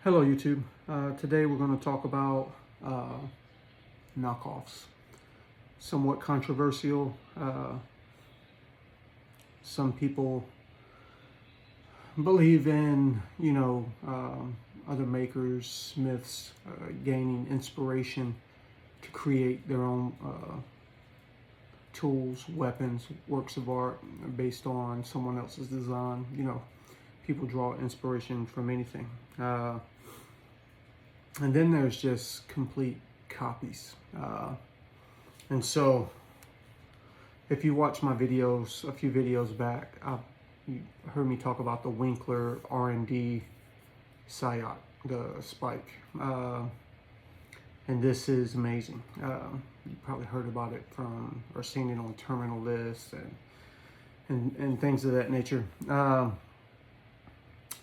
Hello YouTube. Today we're going to talk about knockoffs. Somewhat controversial. Some people believe in, other makers, smiths, gaining inspiration to create their own tools, weapons, works of art based on someone else's design. People draw inspiration from anything. And then there's just complete copies. And so if you watch my videos, a few videos back, you heard me talk about the Winkler RnD SAYOC, the spike. And this is amazing. You probably heard about it from, or seen it on terminal lists and things of that nature. And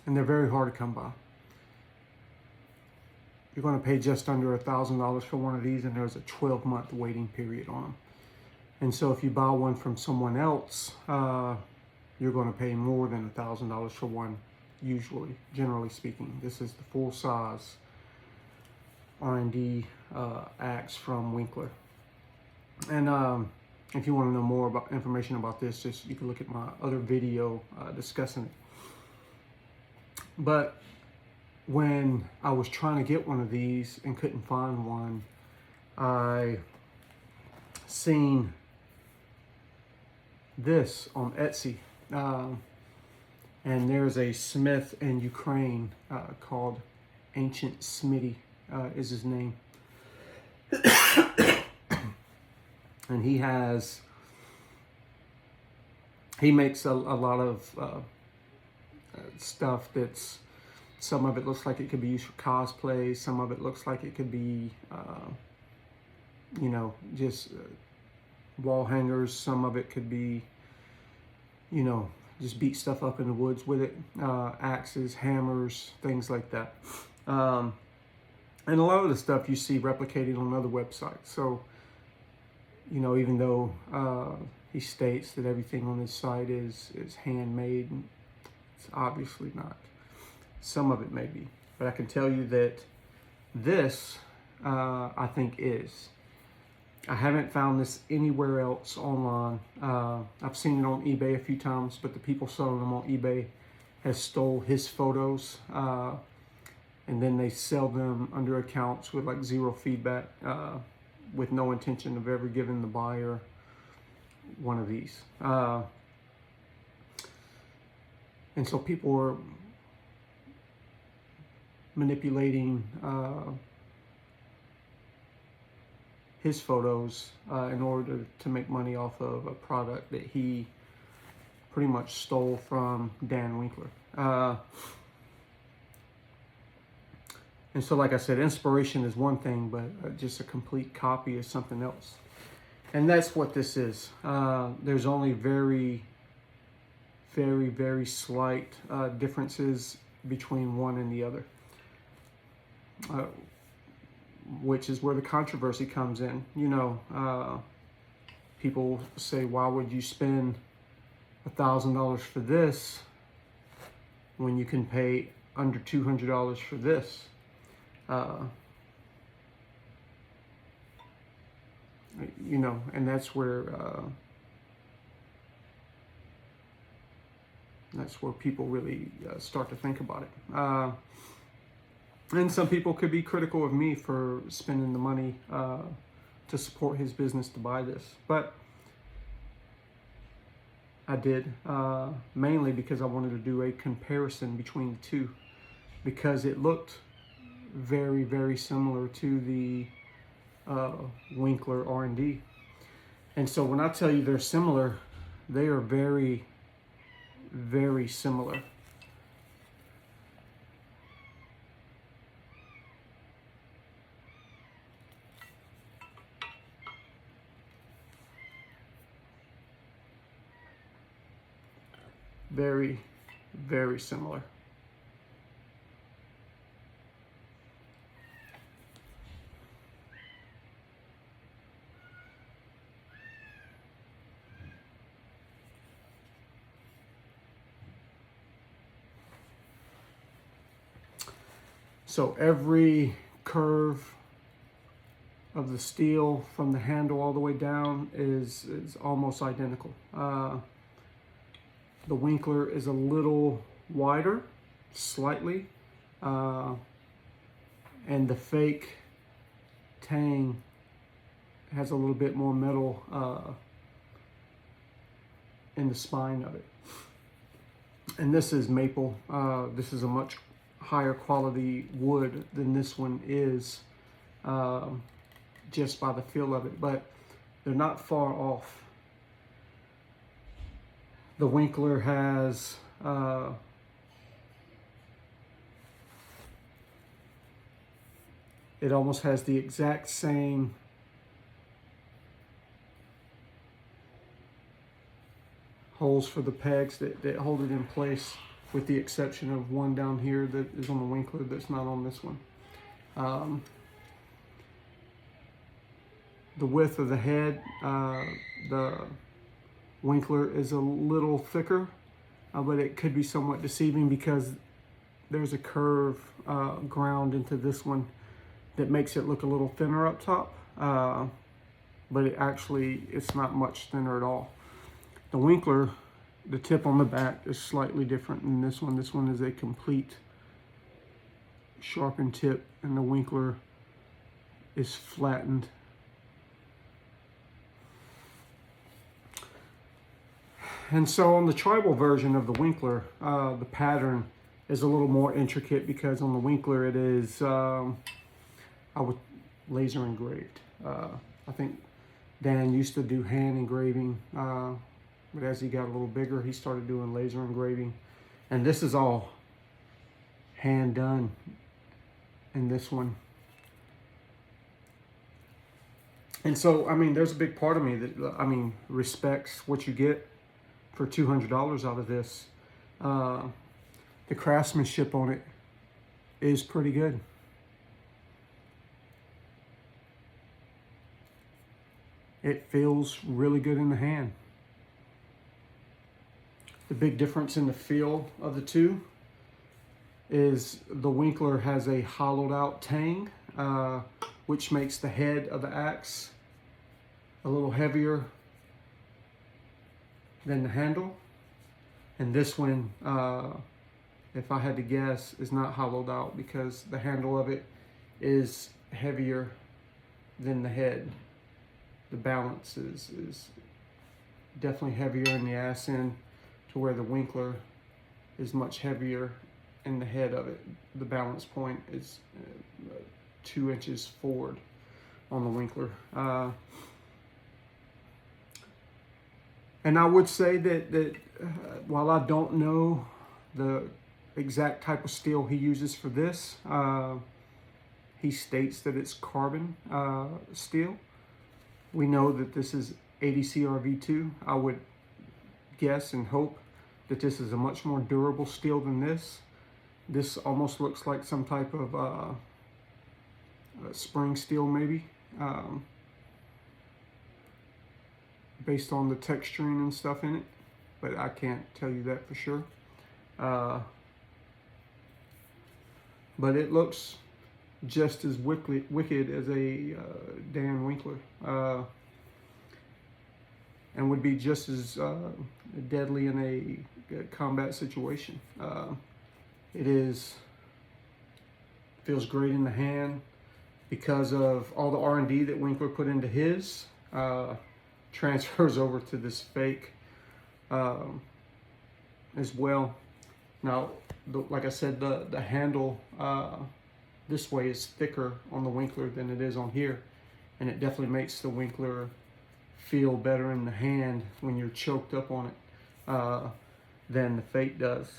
they're very hard to come by. You're going to pay just under $1,000 for one of these, and there's a 12-month waiting period on them. And so if you buy one from someone else, you're going to pay more than $1,000 for one, usually, generally speaking. This is the full-size RnD Axe from Winkler. And if you want to know more about information about this, you can look at my other video discussing it. But when I was trying to get one of these and couldn't find one, I seen this on Etsy. And there's a smith in Ukraine called Ancient Smithy is his name. And he makes a lot of stuff that's, some of it looks like it could be used for cosplay, some of it looks like it could be just wall hangers, some of it could be just beat stuff up in the woods with it, axes, hammers, things like that. And a lot of the stuff you see replicated on other websites. So even though he states that everything on his site is handmade, it's obviously not. Some of it may be, but I can tell you that this, I think, is. I haven't found this anywhere else online. I've seen it on eBay a few times, but the people selling them on eBay has stole his photos, and then they sell them under accounts with like zero feedback, with no intention of ever giving the buyer one of these. And so people are manipulating his photos in order to make money off of a product that he pretty much stole from Dan Winkler. And so, like I said, inspiration is one thing, but just a complete copy is something else. And that's what this is. There's only very, very, very slight differences between one and the other. Which is where the controversy comes in. People say, why would you spend $1,000 for this when you can pay under $200 for this? And that's where people really start to think about it. And some people could be critical of me for spending the money to support his business to buy this. But I did, mainly because I wanted to do a comparison between the two, because it looked very, very similar to the Winkler RnD. And so when I tell you they're similar, they are very, very similar. Very, very similar. So every curve of the steel from the handle all the way down is almost identical. The Winkler is a little wider, slightly, and the fake tang has a little bit more metal in the spine of it. And this is maple. This is a much higher quality wood than this one is, just by the feel of it, but they're not far off. The Winkler has it almost has the exact same holes for the pegs that hold it in place, with the exception of one down here that is on the Winkler that's not on this one. The width of the head, the Winkler is a little thicker, but it could be somewhat deceiving because there's a curve ground into this one that makes it look a little thinner up top, but it's not much thinner at all. The Winkler, the tip on the back is slightly different than this one. This one is a complete sharpened tip, and the Winkler is flattened. And so on the tribal version of the Winkler, the pattern is a little more intricate because on the Winkler it is laser engraved. I think Dan used to do hand engraving, but as he got a little bigger, he started doing laser engraving. And this is all hand done in this one. And so, I mean, there's a big part of me that, respects what you get for $200 out of this. The craftsmanship on it is pretty good. It feels really good in the hand. The big difference in the feel of the two is the Winkler has a hollowed out tang, which makes the head of the axe a little heavier than the handle. And this one, if I had to guess, is not hollowed out because the handle of it is heavier than the head. The balance is definitely heavier in the ass end, to where the Winkler is much heavier in the head of it. The balance point is 2 inches forward on the Winkler. And I would say that while I don't know the exact type of steel he uses for this, he states that it's carbon steel. We know that this is 80 CRV2. I would guess and hope that this is a much more durable steel than this. This almost looks like some type of spring steel maybe, based on the texturing and stuff in it, but I can't tell you that for sure. But it looks just as wicked as a Dan Winkler, and would be just as deadly in a combat situation. Feels great in the hand because of all the R&D that Winkler put into his. Transfers over to this fake as well. Now, like I said, the handle this way is thicker on the Winkler than it is on here, and it definitely makes the Winkler feel better in the hand when you're choked up on it than the fake does.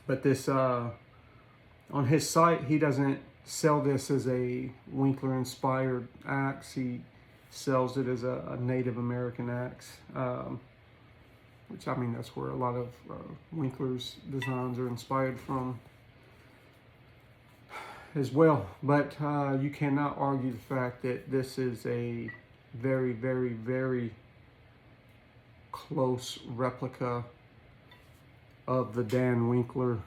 But this, on his site, he doesn't sell this as a Winkler inspired axe. He sells it as a Native American axe, which, that's where a lot of Winkler's designs are inspired from as well. But you cannot argue the fact that this is a very, very, very close replica of the Dan Winkler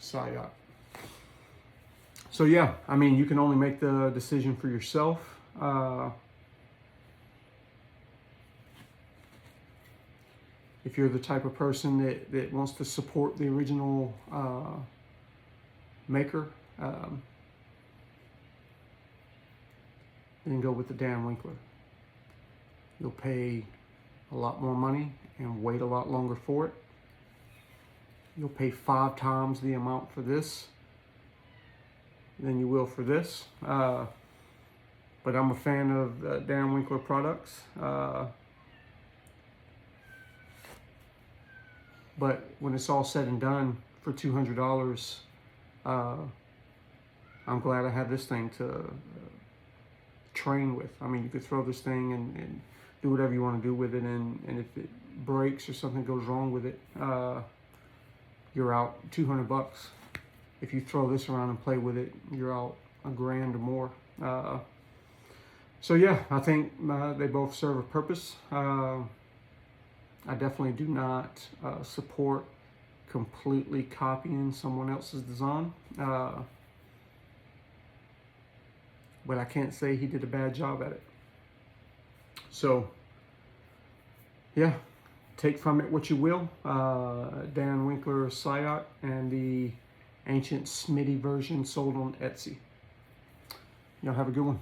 SAYOC. So yeah, I mean, you can only make the decision for yourself. If you're the type of person that wants to support the original maker, then go with the Dan Winkler. You'll pay a lot more money and wait a lot longer for it. You'll pay 5 times the amount for this than you will for this. But I'm a fan of Dan Winkler products. But when it's all said and done, for $200, I'm glad I have this thing to train with. I mean, you could throw this thing and do whatever you want to do with it, and if it breaks or something goes wrong with it, you're out $200. If you throw this around and play with it, you're out $1,000 or more. So yeah, I think they both serve a purpose. I definitely do not support completely copying someone else's design. But I can't say he did a bad job at it. So, yeah, take from it what you will. Dan Winkler SAYOC and the Ancient Smithy version sold on Etsy. Y'all have a good one.